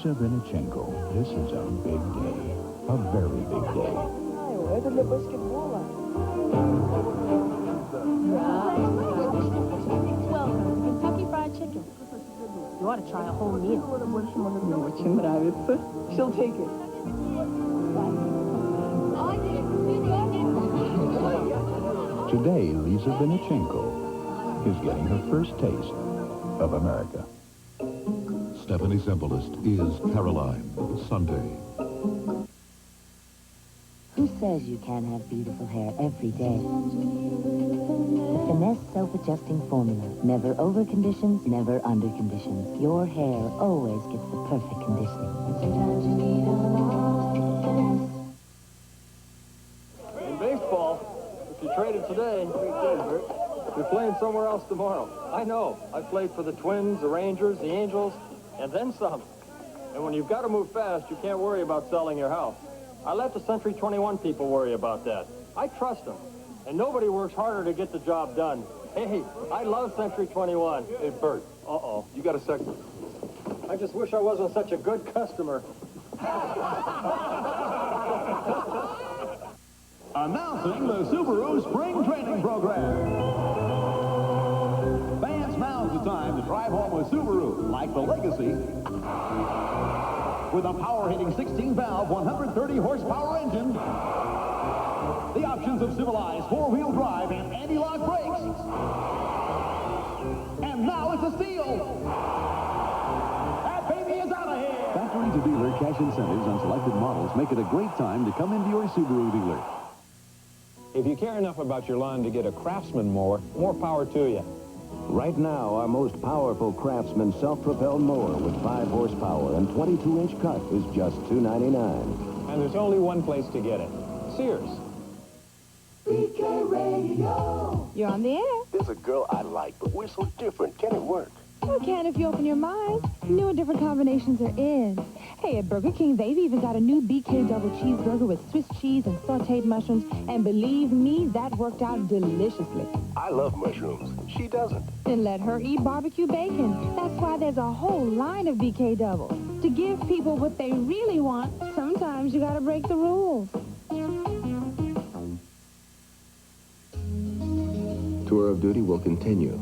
Lisa Vinichenko, this is a big day. A very big day. Welcome to Kentucky Fried Chicken. You ought to try a whole meal. She'll take it. Today, Lisa Vinichenko is getting her first taste of America. Stephanie's Symbolist is Caroline, Sunday. Who says you can't have beautiful hair every day? The Finesse self-adjusting formula never over-conditions, never under-conditions. Your hair always gets the perfect conditioning. In baseball, if you traded today, you're playing somewhere else tomorrow. I know. I played for the Twins, the Rangers, the Angels, and then some. And when you've got to move fast, you can't worry about selling your house. I let the Century 21 people worry about that. I trust them. And nobody works harder to get the job done. Hey, I love Century 21. Hey, Bert. Uh-oh. You got a second? I just wish I wasn't such a good customer. Announcing the Subaru Spring Training Program. Fans, now's the time to drive home with Subaru, like the Legacy. With a power-hitting 16-valve, 130-horsepower engine, the options of civilized four-wheel drive and anti-lock brakes. And now it's a steal. That baby is out of here. Factory-to-dealer cash incentives on selected models make it a great time to come into your Subaru dealer. If you care enough about your lawn to get a Craftsman mower, more power to you. Right now, our most powerful Craftsman self-propelled mower with 5 horsepower and 22-inch cut is just $2.99. And there's only one place to get it. Sears. BK Radio. You're on the air. There's a girl I like, but we're so different. Can it work? You can if you open your mind. New and different combinations are in. Hey, at Burger King, they've even got a new BK Double Cheeseburger with Swiss cheese and sauteed mushrooms. And believe me, that worked out deliciously. I love mushrooms. She doesn't. Then let her eat barbecue bacon. That's why there's a whole line of BK Doubles. To give people what they really want, sometimes you gotta break the rules. Tour of duty will continue.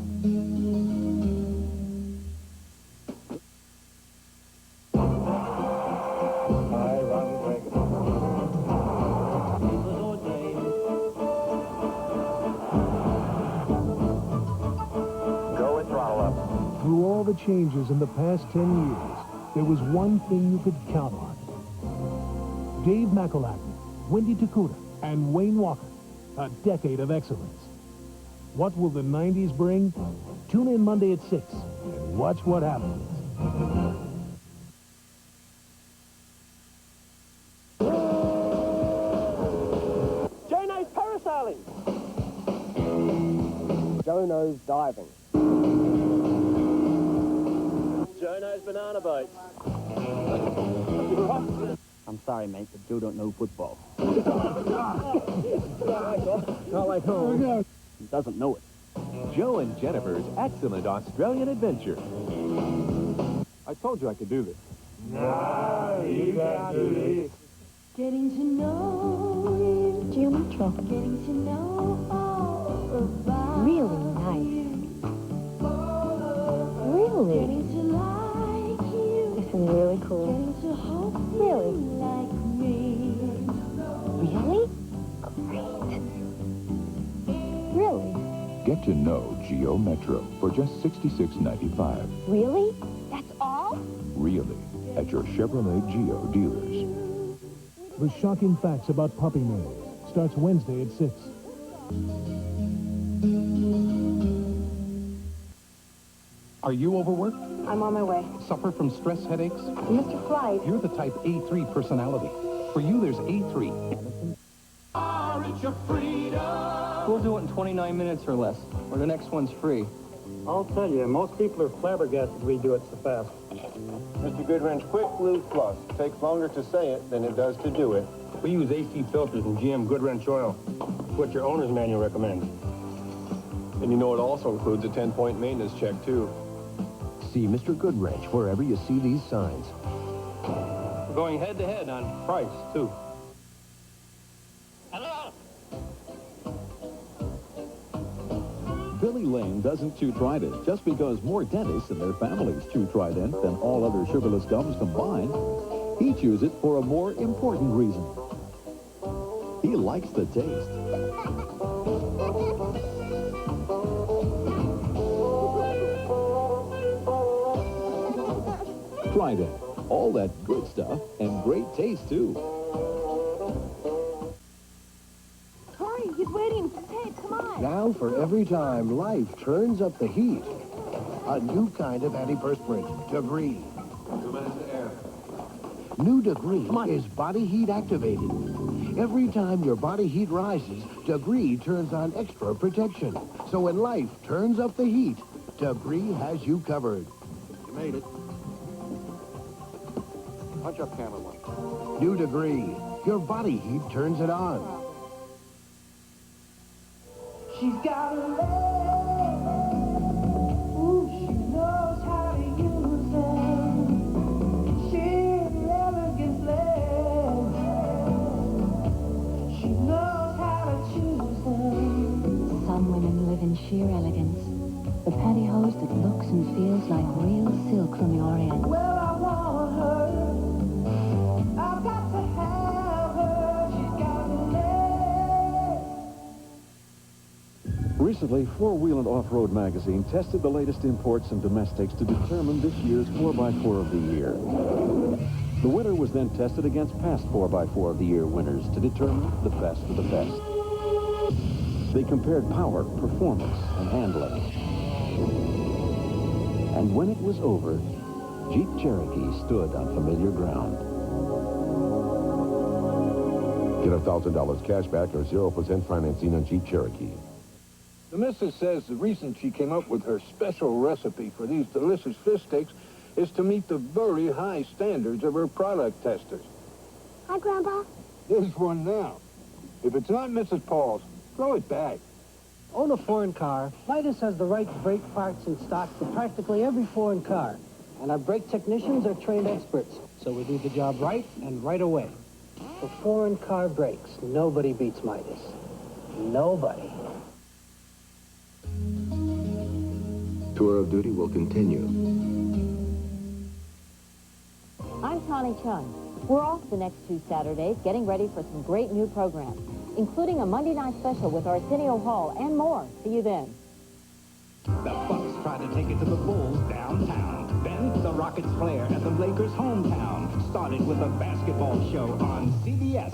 Through all the changes in the past 10 years, there was one thing you could count on. Dave McElhatton, Wendy Takuda, and Wayne Walker. A decade of excellence. What will the 90s bring? Tune in Monday at 6 and watch what happens. Jono's parasailing. Jono's diving. Jono's banana boats. I'm sorry, mate, but Joe don't know football. Not like home. He doesn't know it. Joe and Jennifer's excellent Australian adventure. I told you I could do this. No, you can't do this. Getting to know you. Geometro. Getting to know all about Really nice. Really? Getting to like you. This is really cool. Getting to hope Really? you like me. Really? Great. Really? Get to know Geo Metro for just $66.95. Really? That's all? Really, at your Chevrolet Geo dealers. The shocking facts about puppy mills starts Wednesday at 6. Are you overworked? I'm on my way. Suffer from stress headaches? Mr. Flight. You're the type A3 personality. For you, there's A3. We'll do it in 29 minutes or less, or the next one's free. I'll tell you, most people are flabbergasted we do it so fast. Mr. Goodwrench, quick lube plus. Takes longer to say it than it does to do it. We use AC filters and GM Goodwrench oil. It's what your owner's manual recommends. And you know it also includes a 10-point maintenance check, too. See Mr. Goodwrench wherever you see these signs. We're going head-to-head on price, too. Billy Lane doesn't chew Trident just because more dentists and their families chew Trident than all other sugarless gums combined. He chews it for a more important reason. He likes the taste. Trident, all that good stuff and great taste too. Hurry, he's waiting. Hey, come on. Now, for every time life turns up the heat, a new kind of antiperspirant, Degree. 2 minutes to air. New Degree is body heat activated. Every time your body heat rises, Degree turns on extra protection. So when life turns up the heat, Degree has you covered. You made it. Punch up camera one. New Degree. Your body heat turns it on. She's got a leg. Ooh, she knows how to use them. Sheer elegant legs. She knows how to choose them. Some women live in sheer elegance. The pantyhose that looks and feels like real silk from the Orient. Well, I want her. I've got to have her. She's got a leg. Recently, Four Wheel and Off-Road magazine tested the latest imports and domestics to determine this year's 4x4 of the year. The winner was then tested against past 4x4 of the year winners to determine the best of the best. They compared power, performance, and handling. And when it was over, Jeep Cherokee stood on familiar ground. Get $1,000 cash back or 0% financing on Jeep Cherokee. The missus says the reason she came up with her special recipe for these delicious fish steaks is to meet the very high standards of her product testers. Hi, Grandpa. There's one now. If it's not Mrs. Paul's, throw it back. Own a foreign car, Midas has the right brake parts in stock for practically every foreign car. And our brake technicians are trained experts, so we do the job right and right away. For foreign car brakes, nobody beats Midas. Nobody. Tour of Duty will continue. I'm Connie Chung. We're off the next 2 Saturdays, getting ready for some great new programs, including a Monday night special with Arsenio Hall and more. See you then. The Bucks try to take it to the Bulls downtown. Then the Rockets flare at the Lakers' hometown. Started with a basketball show on CBS.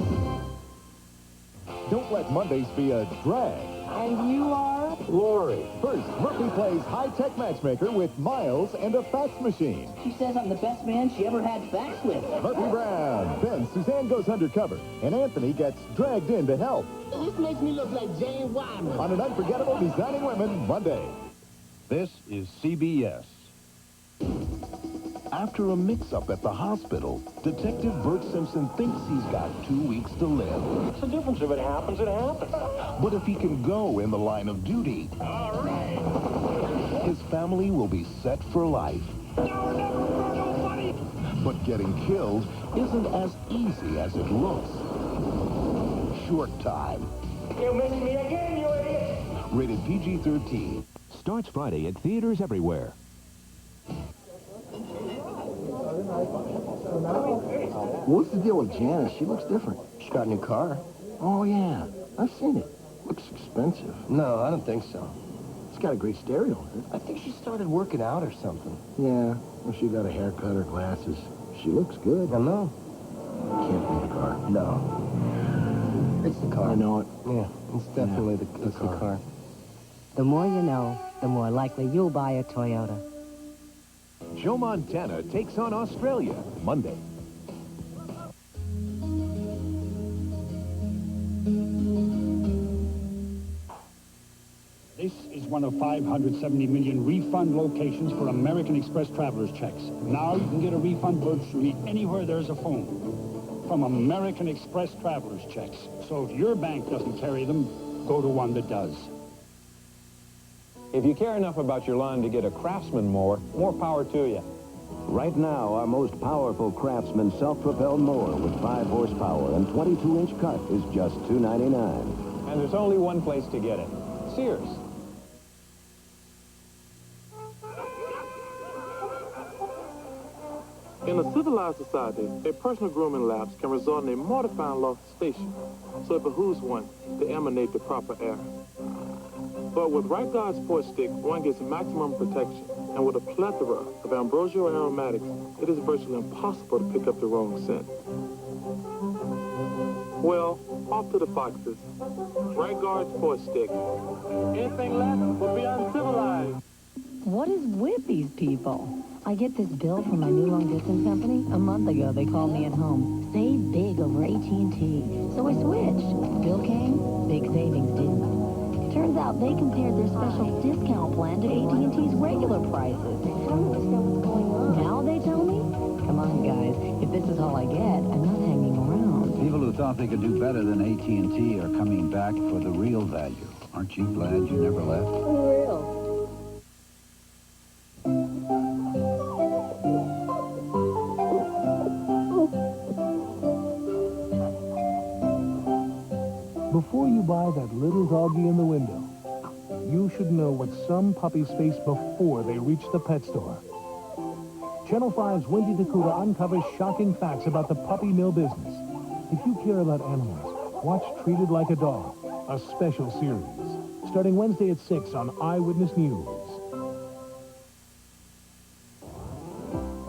Don't let Mondays be a drag. And you are? Lori. First, Murphy plays high-tech matchmaker with Miles and a fax machine. She says I'm the best man she ever had fax with. Murphy Brown. Then Suzanne goes undercover, and Anthony gets dragged in to help. This makes me look like Jane Wyman. On an unforgettable Designing Women Monday. This is CBS. After a mix-up at the hospital, Detective Bert Simpson thinks he's got 2 weeks to live. What's the difference? If it happens, it happens. But if he can go in the line of duty, his family will be set for life. But getting killed isn't as easy as it looks. Short Time. You missed me again, you idiot. Rated PG-13. Starts Friday at theaters everywhere. What's the deal with Janice? She looks different. She got a new car. Oh, yeah. I've seen it. Looks expensive. No, I don't think so. It's got a great stereo in it. I think she started working out or something. Yeah. Well, she got a haircut or glasses. She looks good. I know. Can't be the car. No. It's the car. I know it. Yeah, it's definitely the car. The more you know, the more likely you'll buy a Toyota. Joe Montana takes on Australia Monday. This is one of 570 million refund locations for American Express traveler's checks. Now you can get a refund virtually anywhere there's a phone from American Express traveler's checks. So if your bank doesn't carry them, go to one that does. If you care enough about your lawn to get a Craftsman mower, more power to you. Right now, our most powerful Craftsman self-propelled mower with 5 horsepower and 22-inch cut is just $2.99. And there's only one place to get it. Sears. In a civilized society, a personal grooming lapse can result in a mortifying loss of station, so it behooves one to emanate the proper air. But with Right Guard Sports Stick, one gets maximum protection, and with a plethora of ambrosial aromatics, it is virtually impossible to pick up the wrong scent. Well, off to the foxes. Right Guard Sports Stick. Anything less would be uncivilized. What is with these people? I get this bill from my new long-distance company. A month ago, they called me at home. Save big over AT&T. So I switched. Bill came, big savings didn't. Turns out they compared their special discount plan to AT&T's regular prices. I don't understand what's going on. Now they tell me? Come on, guys. If this is all I get, I'm not hanging around. People who thought they could do better than AT&T are coming back for the real value. Aren't you glad you never left? Real. Before you buy that little doggy in the window, you should know what some puppies face before they reach the pet store. Channel 5's Wendy Dakuda uncovers shocking facts about the puppy mill business. If you care about animals, watch Treated Like a Dog, a special series, starting Wednesday at 6 on Eyewitness News.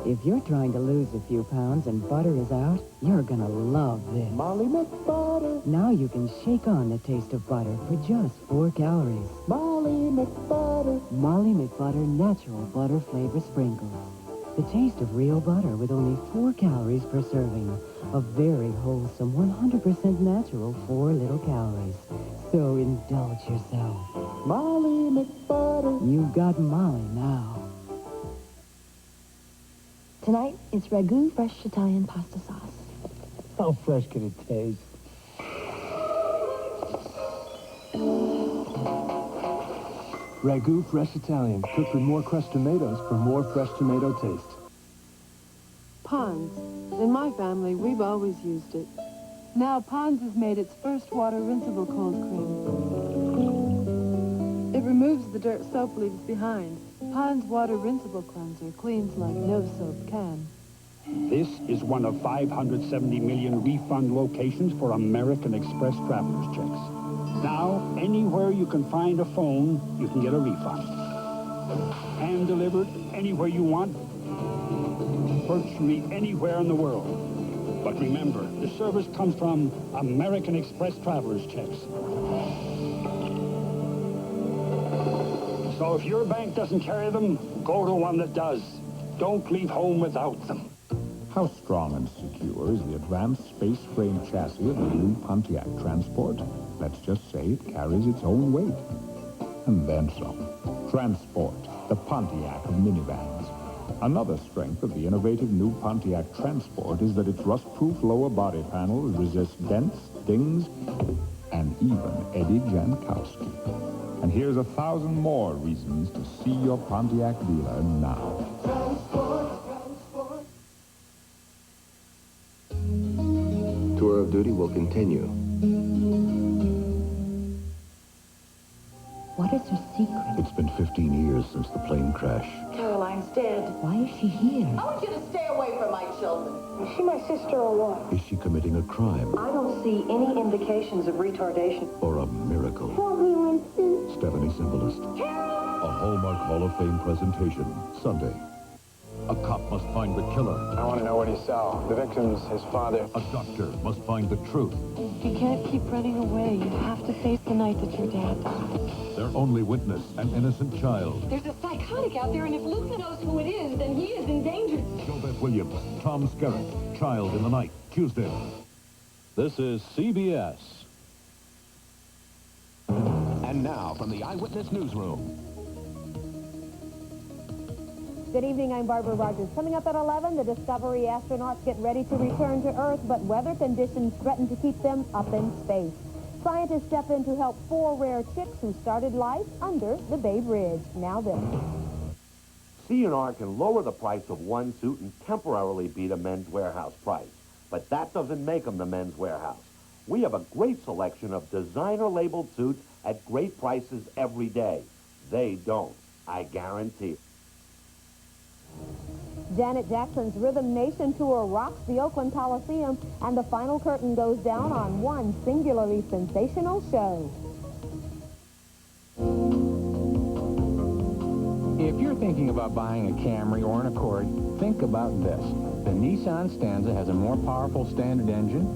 If you're trying to lose a few pounds and butter is out, you're gonna love this. Molly McButter. Now you can shake on the taste of butter for just 4 calories. Molly McButter. Molly McButter Natural Butter Flavor Sprinkles. The taste of real butter with only 4 calories per serving. A very wholesome, 100% natural 4 little calories. So indulge yourself. Molly McButter. You've got Molly now. Tonight, it's ragu fresh Italian pasta sauce. How fresh could it taste? Ragu fresh Italian, cooked with more crushed tomatoes for more fresh tomato taste. Pond's. In my family, we've always used it. Now Pond's has made its first water rinsable cold cream. It removes the dirt soap leaves behind. Pond's water rinsable cleanser cleans like no soap can. This is one of 570 million refund locations for American Express traveler's checks. Now, anywhere you can find a phone, you can get a refund. Hand delivered anywhere you want, virtually anywhere in the world. But remember, the service comes from American Express traveler's checks. So if your bank doesn't carry them, go to one that does. Don't leave home without them. How strong and secure is the advanced space frame chassis of the new Pontiac Transport? Let's just say it carries its own weight. And then some. Transport, the Pontiac of minivans. Another strength of the innovative new Pontiac Transport is that its rust-proof lower body panels resist dents, dings, and even Eddie Jankowski. And here's 1,000 more reasons to see your Pontiac dealer now. Tour of duty will continue. What is her secret? It's been 15 years since the plane crash. Caroline's dead. Why is she here? I want you to stay away from my children. Is she my sister or what? Is she committing a crime I don't see any indications of retardation. or a miracle? Help me, Winston. Stephanie Symbolist. A Hallmark Hall of Fame presentation, Sunday. A cop must find the killer. I want to know what he saw. The victim's his father. A doctor must find the truth. You can't keep running away. You have to face the night that your dad died. Their only witness, an innocent child. There's a psychotic out there, and if Luther knows who it is, then he is endangered. JoBeth Williams, Tom Skerritt, Child in the Night, Tuesday. This is CBS. And now, from the Eyewitness Newsroom. Good evening, I'm Barbara Rogers. Coming up at 11, the Discovery astronauts get ready to return to Earth, but weather conditions threaten to keep them up in space. Scientists step in to help 4 rare chicks who started life under the Bay Bridge. Now this. C&R can lower the price of one suit and temporarily beat a Men's Warehouse price. But that doesn't make them the Men's Warehouse. We have a great selection of designer-labeled suits at great prices every day. They don't, I guarantee it. Janet Jackson's Rhythm Nation tour rocks the Oakland Coliseum, and the final curtain goes down on one singularly sensational show. If you're thinking about buying a Camry or an Accord, think about this. The Nissan Stanza has a more powerful standard engine.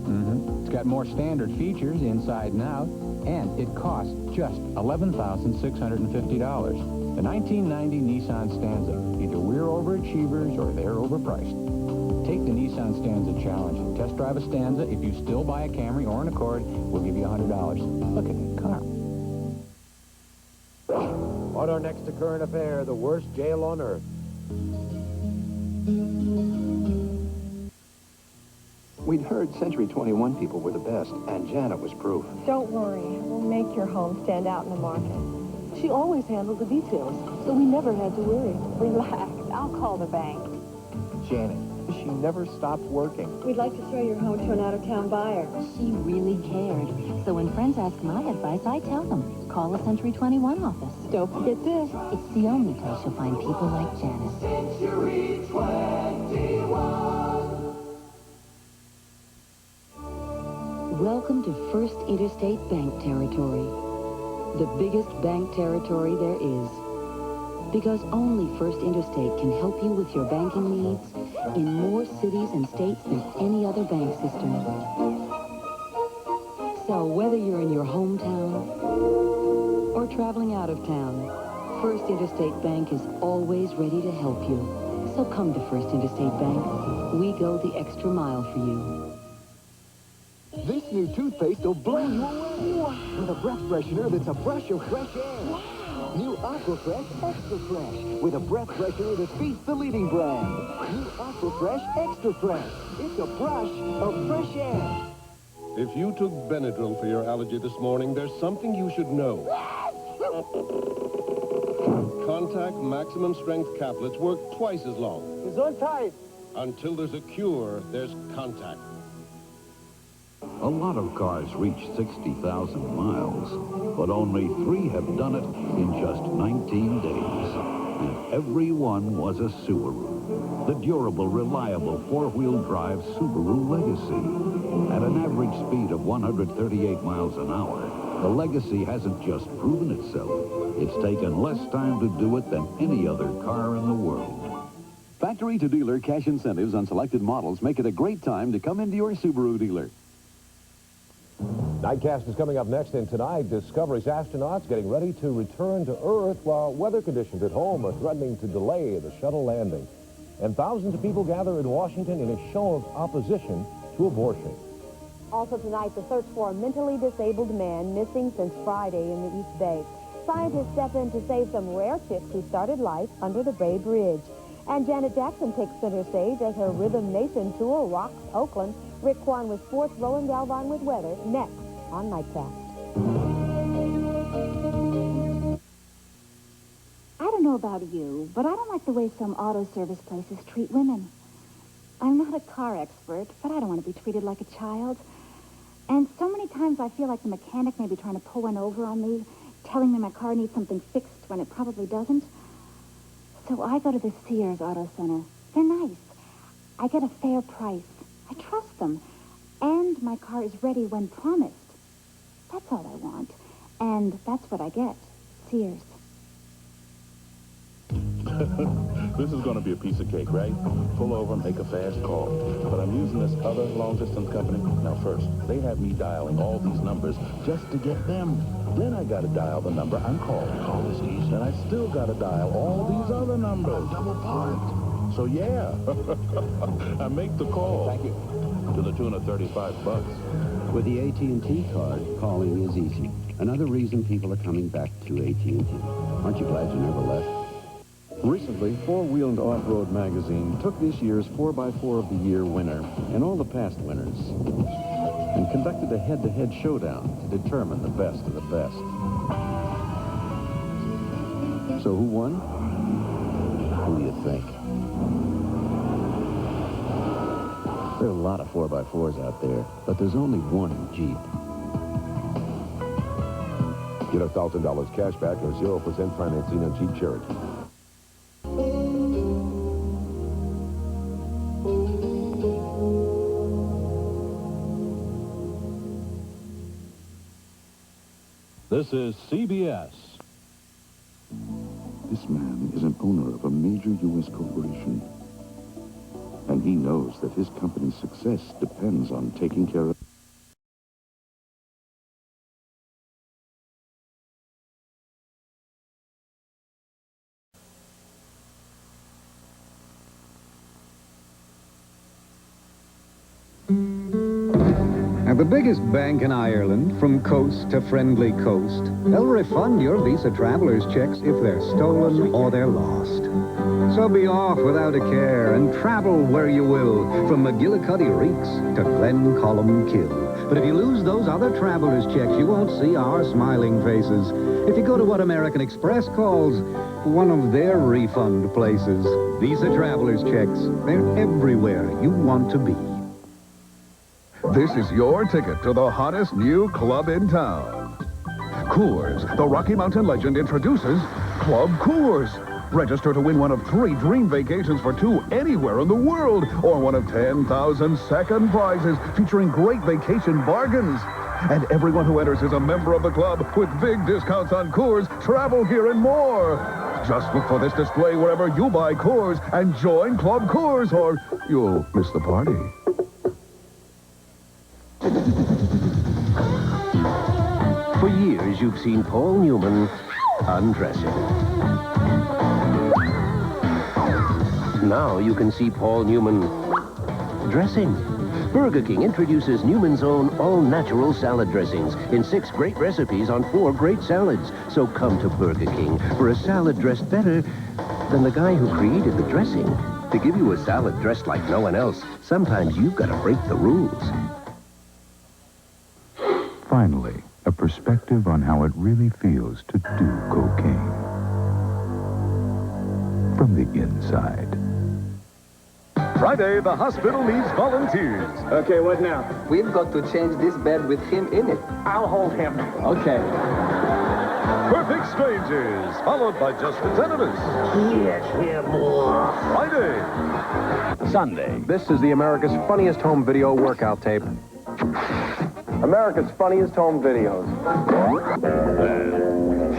It's got more standard features inside and out, and it costs just $11,650. The 1990 Nissan Stanza. Either we're overachievers or they're overpriced. Take the Nissan Stanza challenge. Test drive a Stanza. If you still buy a Camry or an Accord, we'll give you $100. Look at that car. On our next current affair, the worst jail on earth. We'd heard Century 21 people were the best, and Janet was proof. Don't worry, we'll make your home stand out in the market. She always handled the details, so we never had to worry. Relax, I'll call the bank. Janet, she never stopped working. We'd like to throw your home to an out-of-town buyer. She really cared. So when friends ask my advice, I tell them, call the Century 21 office. Don't forget this. It's the only place you'll find people like Janet. Century 21. Welcome to First Interstate Bank territory. The biggest bank territory there is. Because only First Interstate can help you with your banking needs in more cities and states than any other bank system. So whether you're in your hometown or traveling out of town, First Interstate Bank is always ready to help you. So come to First Interstate Bank. We go the extra mile for you. This new toothpaste will blow you away with a breath freshener that's a brush of fresh air. New Aqua Fresh Extra Fresh with a breath freshener that beats the leading brand. New Aqua Fresh Extra Fresh. It's a brush of fresh air. If you took Benadryl for your allergy this morning, there's something you should know. Contact maximum strength caplets work twice as long. It's on tight. Until there's a cure, there's Contact. A lot of cars reach 60,000 miles, but only 3 have done it in just 19 days. And every one was a Subaru. The durable, reliable four-wheel drive Subaru Legacy. At an average speed of 138 miles an hour, the Legacy hasn't just proven itself. It's taken less time to do it than any other car in the world. Factory-to-dealer cash incentives on selected models make it a great time to come into your Subaru dealer. Nightcast is coming up next, and tonight, Discovery's astronauts getting ready to return to Earth while weather conditions at home are threatening to delay the shuttle landing. And thousands of people gather in Washington in a show of opposition to abortion. Also tonight, the search for a mentally disabled man missing since Friday in the East Bay. Scientists step in to save some rare chicks who started life under the Bay Bridge. And Janet Jackson takes center stage as her Rhythm Nation tour rocks Oakland. Rick Kwan with sports, Roland Galvine with weather, next on Nightcast. I don't know about you, but I don't like the way some auto service places treat women. I'm not a car expert, but I don't want to be treated like a child. And so many times I feel like the mechanic may be trying to pull one over on me, telling me my car needs something fixed when it probably doesn't. So I go to the Sears Auto Center. They're nice. I get a fair price. I trust them. And my car is ready when promised. That's all I want. And that's what I get. Sears. This is going to be a piece of cake, right? Pull over and make a fast call. But I'm using this other long-distance company. Now, first, they have me dialing all these numbers just to get them. Then I got to dial the number I'm calling. Call this easy. Then I still got to dial all these other numbers. Double parked. So, yeah, I make the call. Thank you. To the tune of $35. With the AT&T card, calling is easy. Another reason people are coming back to AT&T. Aren't you glad you never left? Recently, Four Wheel and Off-Road magazine took this year's 4x4 of the Year winner and all the past winners and conducted a head-to-head showdown to determine the best of the best. So who won? Who do you think? There are a lot of 4x4s out there, but there's only one Jeep. Get $1,000 cash back or 0% financing on Jeep Cherokee. This is CBS. This man is an owner of a major U.S. corporation. And he knows that his company's success depends on taking care of... At the biggest bank in Ireland, from coast to friendly coast, they'll refund your Visa traveler's checks if they're stolen or they're lost. So be off without a care and travel where you will, from McGillicuddy Reeks to Glencolmkill. But if you lose those other traveler's checks, you won't see our smiling faces. If you go to what American Express calls one of their refund places, Visa traveler's checks, they're everywhere you want to be. This is your ticket to the hottest new club in town. Coors, the Rocky Mountain legend, introduces Club Coors. Register to win one of 3 dream vacations for 2 anywhere in the world, or one of 10,000 second prizes featuring great vacation bargains. And everyone who enters is a member of the club with big discounts on Coors, travel gear, and more. Just look for this display wherever you buy Coors and join Club Coors, or you'll miss the party. For years, you've seen Paul Newman undressing. Now you can see Paul Newman dressing. Burger King introduces Newman's own all-natural salad dressings in 6 great recipes on 4 great salads. So come to Burger King for a salad dressed better than the guy who created the dressing. To give you a salad dressed like no one else, sometimes you've got to break the rules. Finally, a perspective on how it really feels to do cocaine. From the inside. Friday, the hospital needs volunteers. Okay, what now? We've got to change this bed with him in it. I'll hold him. Okay. Perfect Strangers, followed by Just the 10 of Us. Yes, here, more. Friday. Sunday. This is the America's Funniest Home Video workout tape. America's Funniest Home Videos.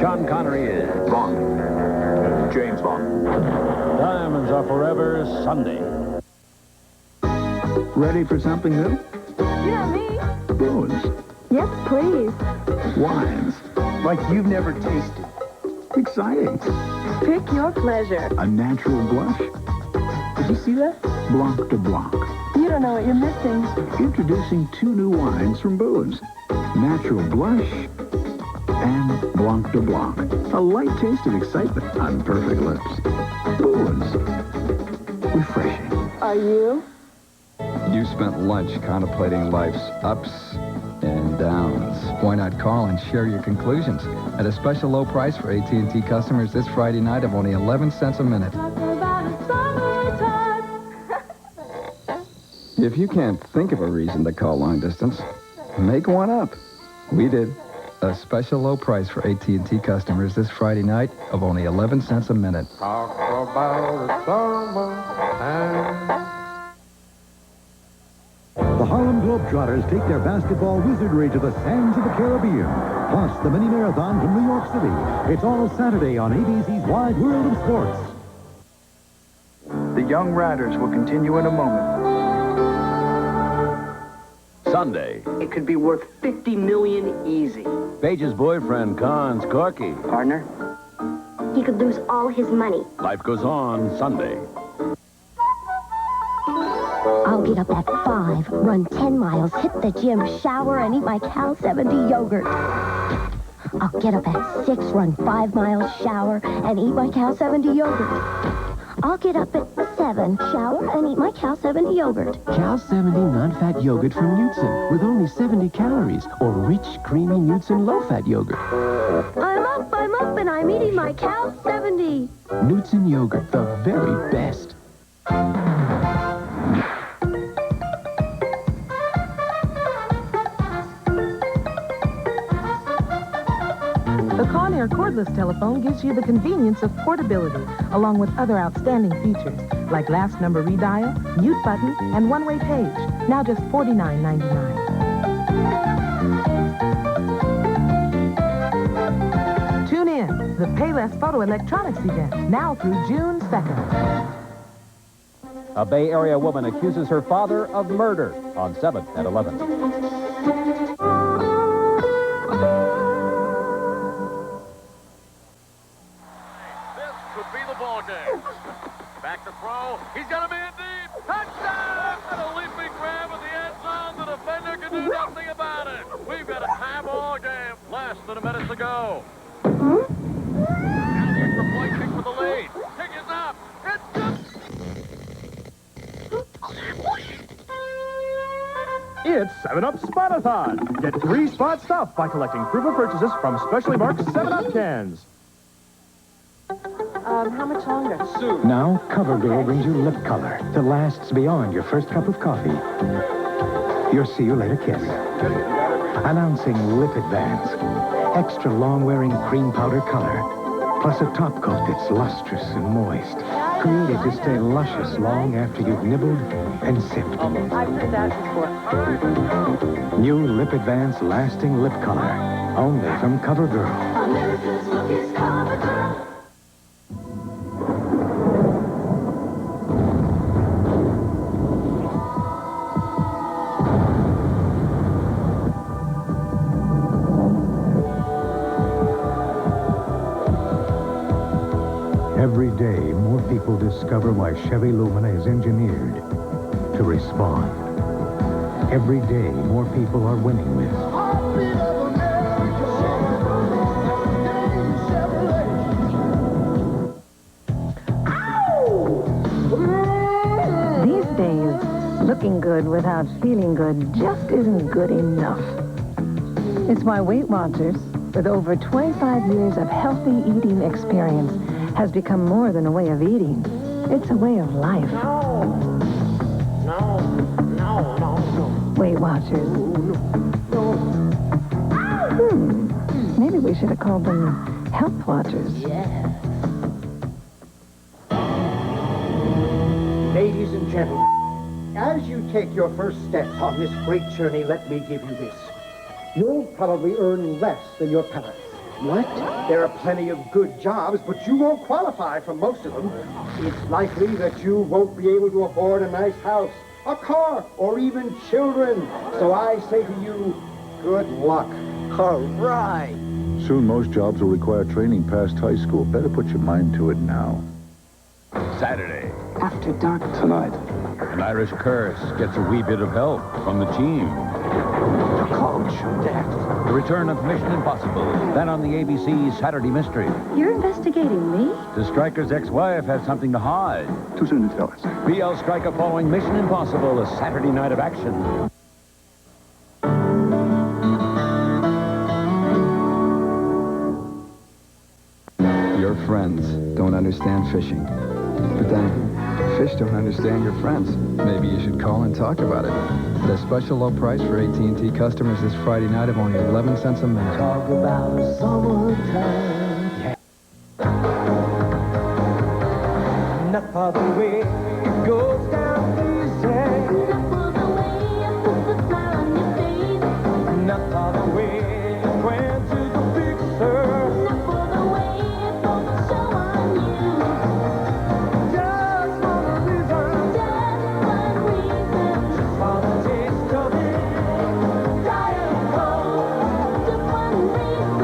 Sean Connery is Bond. James Bond. Diamonds Are Forever, Sunday. Ready for something new? Yeah, me. Booze. Yes, please. Wines. Like you've never tasted. Exciting. Pick your pleasure. A natural blush. Did you see that? Blanc de Blanc. You don't know what you're missing. Introducing 2 new wines from Booze. Natural Blush and Blanc de Blanc. A light taste of excitement on perfect lips. Booze. Refreshing. Are you? You spent lunch contemplating life's ups and downs. Why not call and share your conclusions at a special low price for AT&T customers this Friday night of only 11 cents a minute. If you can't think of a reason to call long distance, make one up. We did. A special low price for AT&T customers this Friday night of only 11 cents a minute. Talk about a summertime. The Harlem Globetrotters take their basketball wizardry to the sands of the Caribbean. Plus, the mini marathon from New York City. It's all Saturday on ABC's Wide World of Sports. The Young Riders will continue in a moment. Sunday. It could be worth $50 million easy. Paige's boyfriend, Con's Corky. Partner? He could lose all his money. Life goes on Sunday. I'll get up at 5, run 10 miles, hit the gym, shower, and eat my Cal 70 yogurt. I'll get up at 6, run 5 miles, shower, and eat my Cal 70 yogurt. I'll get up at 7. Shower and eat my Cal 70 yogurt. Cal 70 non-fat yogurt from Knudsen with only 70 calories, or rich, creamy Knudsen low-fat yogurt. I'm up, and I'm eating my Cal 70. Knudsen yogurt, the very best. The Conair cordless telephone gives you the convenience of portability, along with other outstanding features, like last number redial, mute button, and one-way page. Now just $49.99. Tune in, the Payless Photo Electronics event, now through June 2nd. A Bay Area woman accuses her father of murder on 7 at 11. Back to throw. He's got a man deep. Touchdown! And a leaping grab at the end zone. The defender can do nothing about it. We've got a tie ball game. Less than a minute to go. Now the extra point kick for the lead. Kick is up. It's good. It's 7-Up Spot-a-thon. Get free spot stuff by collecting proof of purchases from specially marked 7-Up cans. How much longer? Soon. Now, CoverGirl brings you lip color that lasts beyond your first cup of coffee. Your see-you-later kiss. Announcing Lip Advance. Extra long-wearing cream powder color. Plus a top coat that's lustrous and moist. Created to stay luscious long after you've nibbled and sipped. I've heard that before. New Lip Advance lasting lip color. Only from CoverGirl. America's look is CoverGirl. Every day, more people discover why Chevy Lumina is engineered to respond. Every day, more people are winning with These days, looking good without feeling good just isn't good enough. It's why Weight Watchers, with over 25 years of healthy eating experience, has become more than a way of eating. It's a way of life. No. Weight Watchers. Maybe we should have called them Health Watchers. Ladies and gentlemen, as you take your first step on this great journey, let me give you this. You'll probably earn less than your parents. What? There are plenty of good jobs, but you won't qualify for most of them. It's likely that you won't be able to afford a nice house, a car, or even children. So I say to you, good luck. All right. Soon most jobs will require training past high school. Better put your mind to it now. Saturday. After dark Tonight. An Irish curse gets a wee bit of help from the team. The coach. Death. The return of Mission Impossible. Then on the ABC Saturday Mystery. You're investigating me? The striker's ex-wife has something to hide. Too soon to tell us. BL Striker following Mission Impossible, a Saturday night of action. Your friends don't understand fishing. But then, fish don't understand your friends. Maybe you should call and talk about it. The special low price for AT&T customers this Friday night of only 11 cents a minute. Talk about summertime. Yeah. Not for the way it goes down easy. Not for the way it puts a smile on your face. Not for the way it went to the picture. Not for the way it puts a show on you. Just for the reason. Just one reason. Just for the taste of it. Diet Coke. Just one reason.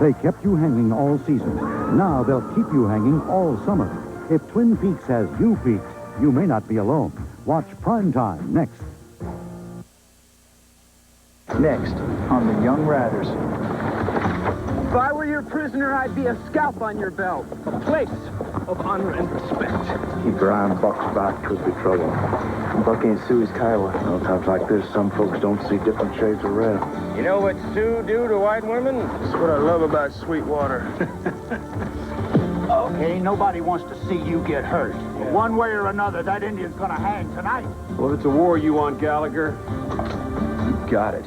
They kept you hanging all season. Now they'll keep you hanging all summer. If Twin Peaks has you peaked, you may not be alone. Watch Prime Time next. Next, on the Young Riders. If I were your prisoner, I'd be a scalp on your belt. A place, of honor and respect. Keep your eye on Buck's back, could be trouble. Buck ain't Suey's Kiowa. Well, times like this, some folks don't see different shades of red. You know what Sioux do to white women? That's what I love about Sweetwater. Okay, nobody wants to see you get hurt. Yeah. One way or another, that Indian's gonna hang tonight. Well, if it's a war you want, Gallagher, you got it.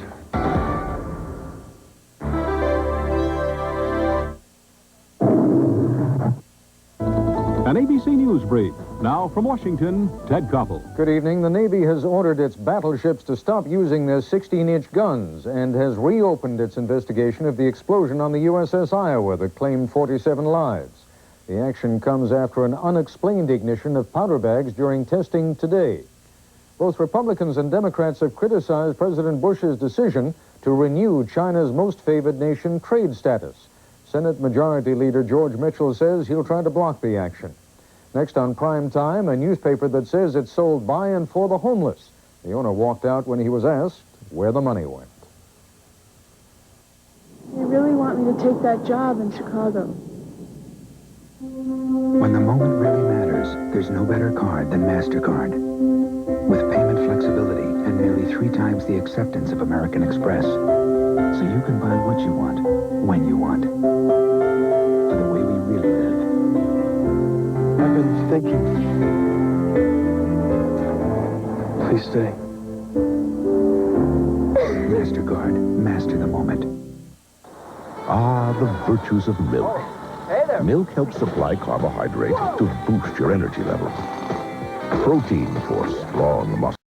An ABC News brief. Now from Washington, Ted Koppel. Good evening. The Navy has ordered its battleships to stop using their 16-inch guns and has reopened its investigation of the explosion on the USS Iowa that claimed 47 lives. The action comes after an unexplained ignition of powder bags during testing today. Both Republicans and Democrats have criticized President Bush's decision to renew China's most favored nation trade status. Senate Majority Leader George Mitchell says he'll try to block the action. Next on Prime Time, a newspaper that says it's sold by and for the homeless. The owner walked out when he was asked where the money went. They really want me to take that job in Chicago. When the moment really matters, there's no better card than MasterCard. With payment flexibility and nearly 3 times the acceptance of American Express. So you can buy what you want, when you want. For the way we really live. I've been thinking. Please stay. MasterCard. Master the moment. Ah, the virtues of milk. Hey there. Milk helps supply carbohydrate to boost your energy levels. Protein for strong muscles.